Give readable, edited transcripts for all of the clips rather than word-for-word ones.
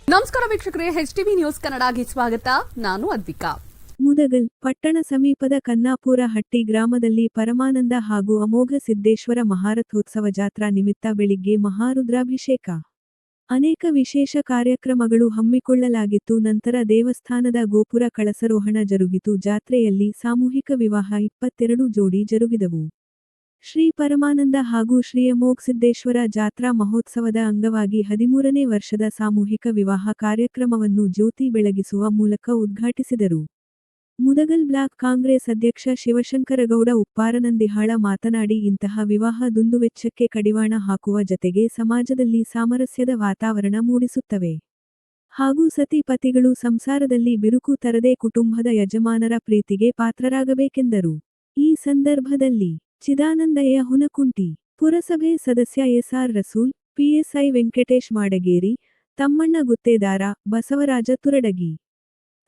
ನಮಸ್ಕಾರ ವೀಕ್ಷಕರೇ, HTV news ಕನ್ನಡಗೆ ಸ್ವಾಗತ. ನಾನು ಅದ್ವಿಕಾ. ಮುದಗಲ್ ಪಟ್ಟಣ ಸಮೀಪದ ಕನ್ನಾಪುರ ಹಟ್ಟಿ ಗ್ರಾಮದಲ್ಲಿ ಪರಮಾನಂದ ಹಾಗೂ ಅಮೋಘ ಸಿದ್ದೇಶ್ವರ ಮಹಾರಥೋತ್ಸವ ಜಾತ್ರಾ ನಿಮಿತ್ತ ಬೆಳಿಗ್ಗೆ ಮಹಾರುದ್ರಾಭಿಷೇಕ, ಅನೇಕ ವಿಶೇಷ ಕಾರ್ಯಕ್ರಮಗಳು ಹಮ್ಮಿಕೊಳ್ಳಲಾಗಿತ್ತು. ನಂತರ ದೇವಸ್ಥಾನದ ಗೋಪುರ ಕಳಸರೋಹಣ ಜರುಗಿತು. ಜಾತ್ರೆಯಲ್ಲಿ ಸಾಮೂಹಿಕ ವಿವಾಹ 22 ಜೋಡಿ ಜರುಗಿದವು. ಶ್ರೀ ಪರಮಾನಂದ ಹಾಗೂ ಶ್ರೀ ಅಮೋಘ ಸಿದ್ದೇಶ್ವರ ಜಾತ್ರಾ ಮಹೋತ್ಸವದ ಅಂಗವಾಗಿ 13ನೇ ವರ್ಷದ ಸಾಮೂಹಿಕ ವಿವಾಹ ಕಾರ್ಯಕ್ರಮವನ್ನು ಜ್ಯೋತಿ ಬೆಳಗಿಸುವ ಮೂಲಕ ಉದ್ಘಾಟಿಸಿದರು. ಮುದಗಲ್ ಬ್ಲಾಕ್ ಕಾಂಗ್ರೆಸ್ ಅಧ್ಯಕ್ಷ ಶಿವಶಂಕರಗೌಡ ಉಪ್ಪಾರನಂದಿಹಾಳ ಮಾತನಾಡಿ, ಇಂತಹ ವಿವಾಹ ದುಂದುವೆಚ್ಚಕ್ಕೆ ಕಡಿವಾಣ ಹಾಕುವ ಜತೆಗೆ ಸಮಾಜದಲ್ಲಿ ಸಾಮರಸ್ಯದ ವಾತಾವರಣ ಮೂಡಿಸುತ್ತವೆ ಹಾಗೂ ಸತಿ ಪತಿಗಳು ಸಂಸಾರದಲ್ಲಿ ಬಿರುಕು ತರದೆ ಕುಟುಂಬದ ಯಜಮಾನರ ಪ್ರೀತಿಗೆ ಪಾತ್ರರಾಗಬೇಕೆಂದರು. ಈ ಸಂದರ್ಭದಲ್ಲಿ ಚಿದಾನಂದಯ್ಯ ಹುನಕುಂಟಿ, ಪುರಸಭೆ ಸದಸ್ಯ SR ರಸೂಲ್, PSI ವೆಂಕಟೇಶ್ ಮಾಡಗೇರಿ, ತಮ್ಮಣ್ಣ ಗುತ್ತೇದಾರ, ಬಸವರಾಜ ತುರಡಗಿ,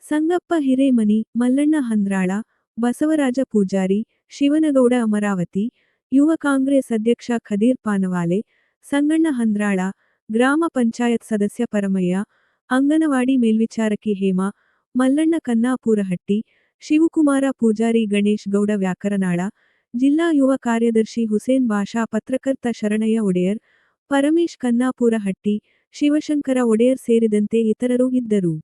ಸಂಗಪ್ಪ ಹಿರೇಮನಿ, ಮಲ್ಲಣ್ಣ ಹಂದ್ರಾಳ, ಬಸವರಾಜ ಪೂಜಾರಿ, ಶಿವನಗೌಡ ಅಮರಾವತಿ, ಯುವ ಕಾಂಗ್ರೆಸ್ ಅಧ್ಯಕ್ಷ ಖದೀರ್ ಪಾನವಾಲೆ, ಸಂಗಣ್ಣ ಹಂದ್ರಾಳ, ಗ್ರಾಮ ಪಂಚಾಯತ್ ಸದಸ್ಯ ಪರಮಯ್ಯ, ಅಂಗನವಾಡಿ ಮೇಲ್ವಿಚಾರಕಿ ಹೇಮಾ, ಮಲ್ಲಣ್ಣ ಕನ್ನಾಪೂರಹಟ್ಟಿ, ಶಿವಕುಮಾರ ಪೂಜಾರಿ, ಗಣೇಶ್ ಗೌಡ ವ್ಯಾಕರನಾಳ, ಜಿಲ್ಲಾ ಯುವ ಕಾರ್ಯದರ್ಶಿ ಹುಸೇನ್ ಬಾಷಾ, ಪತ್ರಕರ್ತ ಶರಣಯ್ಯ ಒಡೆಯರ್, ಪರಮೇಶ್ ಕನ್ನಾಪೂರಹಟ್ಟಿ, ಶಿವಶಂಕರ ಒಡೆಯರ್ ಸೇರಿದಂತೆ ಇತರರು ಇದ್ದರು.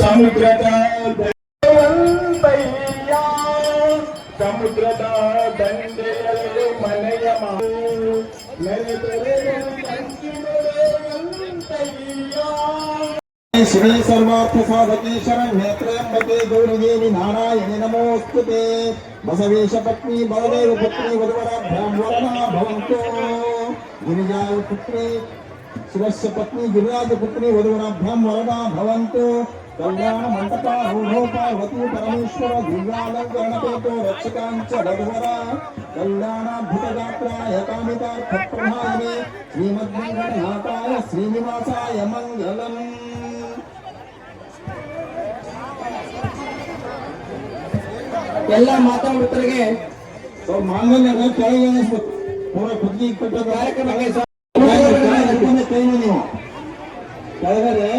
ಸಮುದ್ರದ ದಂಡೆಯಲ್ಲಿ ಮನೆಯ ಶ್ರೀ ಸರ್ವಾರ್ಥ ಸಾಧಕೆ ಶರಣ್ಯೇ ತ್ರ್ಯಂಬಕೆ ಗೌರಿದೇವಿ ನಾರಾಯಣಿ ನಮೋಸ್ತುತೆ. ಬಸವೇಶ ಪತ್ನಿ ಬಲದೇವ ಪತ್ನಿ ವಧುವರಾಭ್ಯಾಂ ವರನಾ ಭವಂತು. ಗಿರಿಜಾ ಪುತ್ರಿ ಶಿವಸ್ಯ ಪತ್ನಿ ಗಿರಿರಾಜ ಪುತ್ರಿ ವಧುವರಾಭ್ಯಾಂ ವರನಾ ಭವಂತು. ಕಲ್ಯಾಣ ಮಂಟಪ ರೂಢೋ ಪಾರ್ವತಿ ಪರಮೇಶ್ವರ ದಿವ್ಯಾಲಂಕರಣಪೇತೋ ರಕ್ಷಕಾಂಚ ರಘುವರ ಕಲ್ಯಾಣಾದ್ಭುತಗಾತ್ರಾಯ ಕಾಮಿತಾರ್ಥಪ್ರಧಾಯಿನೇ ಶ್ರೀಮದ್ವೆಂಕಟನಾಥಾಯ ಶ್ರೀನಿವಾಸಾಯ ಮಂಗಲಂ. ಎಲ್ಲ ಮಾತಾಡುತ್ತರಿಗೆ ಮಾಂಗಲ್ಯ ಕೆಳಗೆ ಪೂರ ಕುದ್ದಿ ಕಟ್ಟ ಕಾರ್ಯಕ್ರಮಕ್ಕೆ ನೀವು ಕೆಳಗಡೆ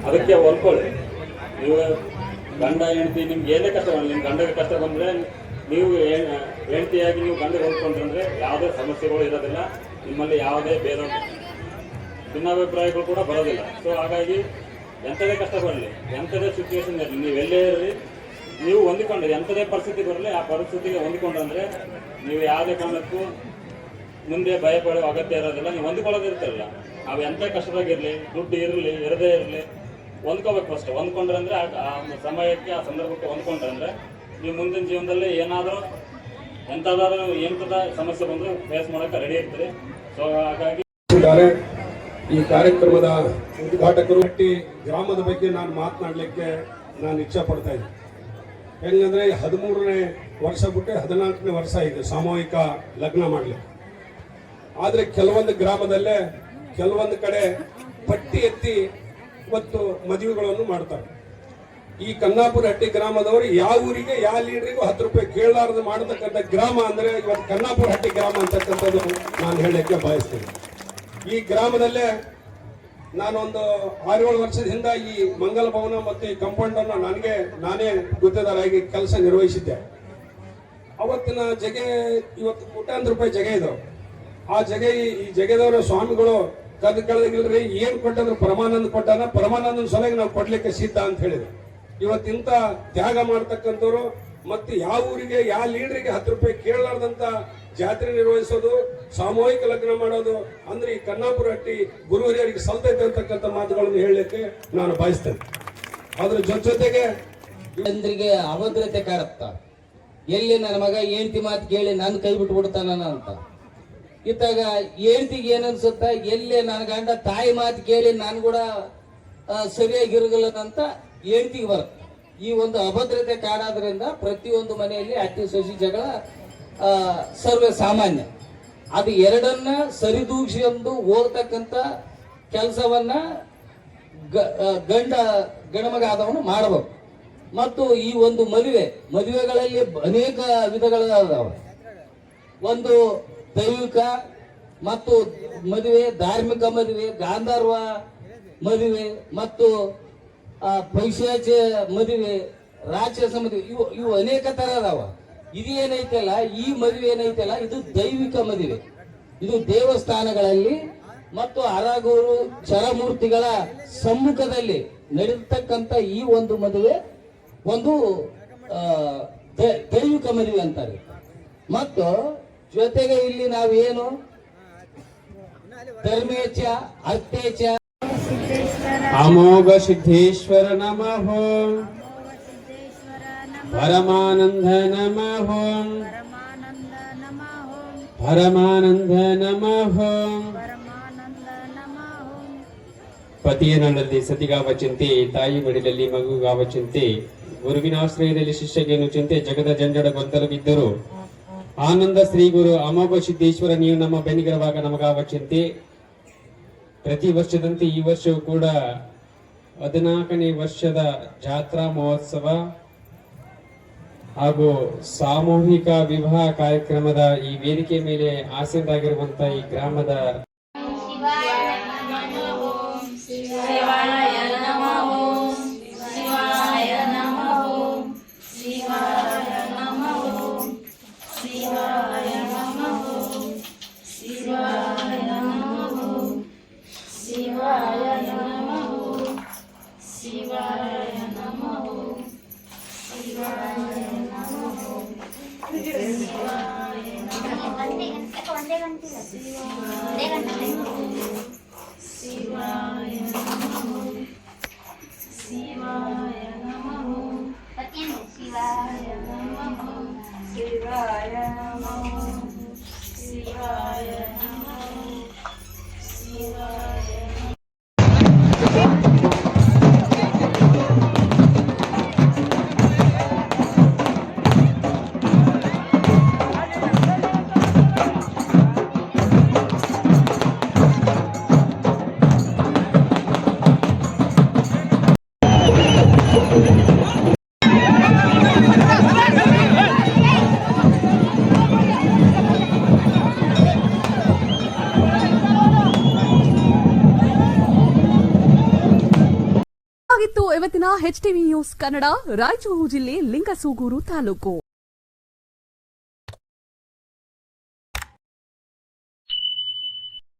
ಅದಕ್ಕೆ ಹೊಲ್ಕೊಳ್ಳಿ. ನೀವು ಗಂಡ ಹೆಂಡತಿ ನಿಮ್ಗೆ ಏನೇ ಕಷ್ಟ ಬಂದು ನಿಮ್ಮ ಗಂಡಗೆ ಕಷ್ಟ ಬಂದರೆ ನೀವು ಹೆಂಡತಿಯಾಗಿ ನೀವು ಗಂಡಗೆ ಹೊಲ್ಕೊಂಡ್ರೆ ಯಾವುದೇ ಸಮಸ್ಯೆಗಳು ಇರೋದಿಲ್ಲ. ನಿಮ್ಮಲ್ಲಿ ಯಾವುದೇ ಬೇರೆ ಭಿನ್ನಾಭಿಪ್ರಾಯಗಳು ಕೂಡ ಬರೋದಿಲ್ಲ. ಸೊ ಹಾಗಾಗಿ ಎಂಥದೇ ಕಷ್ಟ ಬರಲಿ, ಎಂಥದೇ ಸಿಚುವೇಶನ್ ಇರಲಿ, ನೀವು ಎಲ್ಲೇ ಇರಲಿ, ನೀವು ಹೊಂದಿಕೊಂಡ್ರೆ ಎಂಥದೇ ಪರಿಸ್ಥಿತಿ ಬರಲಿ ಆ ಪರಿಸ್ಥಿತಿಗೆ ಹೊಂದಿಕೊಂಡ್ರೆ ನೀವು ಯಾವುದೇ ಕಾರಣಕ್ಕೂ ಮುಂದೆ ಭಯ ಪಡುವ ಅಗತ್ಯ ಇರೋದಿಲ್ಲ. ನೀವು ಹೊಂದ್ಕೊಳ್ಳೋದಿರ್ತಿರಲ್ಲ, ಅವು ಎಂಥ ಕಷ್ಟದಾಗಿರಲಿ, ದುಡ್ಡು ಇರಲಿ ಇರದೇ ಇರಲಿ, ಹೊಂದ್ಕೋಬೇಕು. ಫಸ್ಟ್ ಹೊಂದ್ಕೊಂಡ್ರೆ ಅಂದರೆ ಆ ಸಮಯಕ್ಕೆ ಆ ಸಂದರ್ಭಕ್ಕೆ ಹೊಂದ್ಕೊಂಡ್ರೆ ನೀವು ಮುಂದಿನ ಜೀವನದಲ್ಲಿ ಏನಾದರೂ ಎಂಥದ ಸಮಸ್ಯೆ ಬಂದರೂ ಫೇಸ್ ಮಾಡೋಕ್ಕೆ ರೆಡಿ ಇರ್ತಾರೆ. ಸೊ ಹಾಗಾಗಿ ಈ ಕಾರ್ಯಕ್ರಮದ ಉದ್ಘಾಟಕರು ಗ್ರಾಮದ ಬಗ್ಗೆ ನಾನು ಮಾತನಾಡಲಿಕ್ಕೆ ನಾನು ಇಚ್ಛೆ ಪಡ್ತಾ ಇದ್ದೆ. ಹೆಂಗಂದ್ರೆ 13ನೇ ವರ್ಷ ಬಿಟ್ಟು 14ನೇ ವರ್ಷ ಇದೆ ಸಾಮೂಹಿಕ ಲಗ್ನ ಮಾಡಲಿಕ್ಕೆ. ಆದರೆ ಕೆಲವೊಂದು ಗ್ರಾಮದಲ್ಲೇ ಕೆಲವೊಂದು ಕಡೆ ಪಟ್ಟಿ ಎತ್ತಿ ಇವತ್ತು ಮದುವೆಗಳನ್ನು ಮಾಡ್ತಾರೆ. ಈ ಕನ್ನಾಪುರ ಹಟ್ಟಿ ಗ್ರಾಮದವರು ಯಾವ ಊರಿಗೆ ಯಾವ ಲೀಡರಿಗೂ 10 ರೂಪಾಯಿ ಕೇಳಲಾರದು ಮಾಡತಕ್ಕಂಥ ಗ್ರಾಮ ಅಂದ್ರೆ ಇವತ್ತು ಕನ್ನಾಪುರ ಹಟ್ಟಿ ಗ್ರಾಮ ಅಂತಕ್ಕಂಥದ್ದು ನಾನು ಹೇಳಲಿಕ್ಕೆ ಬಯಸ್ತೇನೆ. ಈ ಗ್ರಾಮದಲ್ಲೇ ನಾನೊಂದು 6-7 ವರ್ಷದ ಹಿಂದೆ ಈ ಮಂಗಲ ಭವನ ಮತ್ತು ಈ ಕಾಂಪೌಂಡ್ ಅನ್ನು ನಾನೇ ಗುತ್ತೇದಾರಾಗಿ ಕೆಲಸ ನಿರ್ವಹಿಸಿದ್ದೆ. ಅವತ್ತಿನ ಜಗೆ ಇವತ್ತು ಕೋಟ್ಯಾಂತರ ರೂಪಾಯಿ ಜಗೆ ಇದಾವೆ. ಆ ಜಗೆ ಈ ಜಗೆದವರ ಸ್ವಾಮಿಗಳು ಕದ್ದು ಕಳೆದಿಲ್ರಿ, ಏನ್ ಕೊಟ್ಟಂದ್ರೆ ಪರಮಾನಂದ ಕೊಟ್ಟಾನ, ಪರಮಾನಂದನ ಸಲಹೆಗೆ ನಾವು ಕೊಡ್ಲಿಕ್ಕೆ ಸಿದ್ಧ ಅಂತ ಹೇಳಿದ್ರು. ಇವತ್ತಿಂತ ತ್ಯಾಗ ಮಾಡ್ತಕ್ಕಂಥವ್ರು ಮತ್ತೆ ಯಾವ ಊರಿಗೆ ಯಾವ ಲೀಡರಿಗೆ 10 ರೂಪಾಯಿ ಕೇಳಲಾರ್ದಂತ ಜಾತ್ರೆ ನಿರ್ವಹಿಸೋದು, ಸಾಮೂಹಿಕ ಲಗ್ನ ಮಾಡೋದು ಅಂದ್ರೆ ಈ ಕನ್ನಾಪುರ ಹಟ್ಟಿ ಗುರು ಹಿರಿಯರಿಗೆ ಸಲ್ತೈತೆ ಅಂತಕ್ಕಂಥ ಮಾತುಗಳನ್ನು ಹೇಳಲಿಕ್ಕೆ ನಾನು ಬಯಸ್ತೇನೆ. ಅದ್ರ ಜೊತೆಗೆ ಜನರಿಗೆ ಅಭದ್ರತೆ ಕಾಡುತ್ತ, ಎಲ್ಲಿ ನನ್ನ ಮಗ ಹೆಂಡತಿ ಮಾತು ಕೇಳಿ ನಾನು ಕೈ ಬಿಟ್ಟು ಬಿಡ್ತಾನ ಅಂತ. ಇತ್ತಾಗ ಹೆಂಡತಿಗೆ ಏನನ್ಸುತ್ತ, ಎಲ್ಲಿ ನನ್ನ ಗಂಡ ತಾಯಿ ಮಾತು ಕೇಳಿ ನಾನು ಕೂಡ ಸರಿಯಾಗಿರಗಲ್ಲ ಅಂತ ಹೆಂಡತಿಗೆ ಬರುತ್ತೆ. ಈ ಒಂದು ಅಭದ್ರತೆ ಕಾಡೋದ್ರಿಂದ ಪ್ರತಿಯೊಂದು ಮನೆಯಲ್ಲಿ ಅತ್ತಿ ಸೊಸಿ ಜಗಳ ಸರ್ವೇ ಸಾಮಾನ್ಯ. ಅದು ಎರಡನ್ನ ಸರಿದೂಗಿಸಿಕೊಂಡು ಹೋಗ್ತಕ್ಕಂಥ ಕೆಲಸವನ್ನ ಗಂಡಮಗ ಆದವನು ಮಾಡಬೇಕು. ಮತ್ತು ಈ ಒಂದು ಮದುವೆಗಳಲ್ಲಿ ಅನೇಕ ವಿಧಗಳದಾವ. ಒಂದು ದೈವಿಕ ಮತ್ತು ಮದುವೆ, ಧಾರ್ಮಿಕ ಮದುವೆ, ಗಾಂಧರ್ವ ಮದುವೆ ಮತ್ತು ಪೈಶಾಚ ಮದುವೆ, ರಾಕ್ಷಸ ಮದುವೆ, ಇವು ಅನೇಕ ತರ ಅದಾವ. ಇದು ಏನೈತಲ್ಲ, ಈ ಮದುವೆ ಏನೈತಲ್ಲ, ಇದು ದೈವಿಕ ಮದುವೆ. ಇದು ದೇವಸ್ಥಾನಗಳಲ್ಲಿ ಮತ್ತು ಅರಗೂರು ಚರಮೂರ್ತಿಗಳ ಸಮ್ಮುಖದಲ್ಲಿ ನಡೆದತಕ್ಕಂಥ ಈ ಒಂದು ಮದುವೆ ಒಂದು ದೈವಿಕ ಮದುವೆ ಅಂತಾರೆ. ಮತ್ತು ಜೊತೆಗೆ ಇಲ್ಲಿ ನಾವೇನು ಧರ್ಮೇಚ ಅರ್ಥೇಚ ಅಮೋಘ ಸಿದ್ದೇಶ್ವರ ನಮಃ, ಪರಮಾನಂದ ನಮಃ, ಪರಮಾನಂದ ನಮಃ. ಪತಿಯನಲ್ಲಿ ಸತಿಗಾವ ಚಿಂತೆ, ತಾಯಿ ಮಡಿಲಲ್ಲಿ ಮಗುಗಾವ ಚಿಂತೆ, ಗುರುವಿನಾಶ್ರಯದಲ್ಲಿ ಶಿಷ್ಯಗೇನು ಚಿಂತೆ, ಜಗದ ಜಂಜಡ ಗೊಂದಲವಿದ್ದರು ಆನಂದ ಶ್ರೀ ಗುರು ಅಮೋಘ ಸಿದ್ದೇಶ್ವರ ನೀವು ನಮ್ಮ ಬೆನ್ನಿಗಿರುವಾಗ ನಮಗಾವ ಚಿಂತೆ. ಪ್ರತಿ ವರ್ಷದಂತೆ ಈ ವರ್ಷವೂ ಕೂಡ 14ನೇ ವರ್ಷದ ಜಾತ್ರಾ ಮಹೋತ್ಸವ ಹಾಗೂ ಸಾಮೂಹಿಕ ವಿವಾಹ ಕಾರ್ಯಕ್ರಮದ ಈ ವೇದಿಕೆ ಮೇಲೆ ಆಸೀನರಾಗಿರುವಂತಹ ಈ ಗ್ರಾಮದ ಇವತ್ತಿನ HTV ನ್ಯೂಸ್ ಕನ್ನಡ ರಾಯಚೂರು ಜಿಲ್ಲೆ ಲಿಂಗಸೂಗೂರು ತಾಲೂಕು.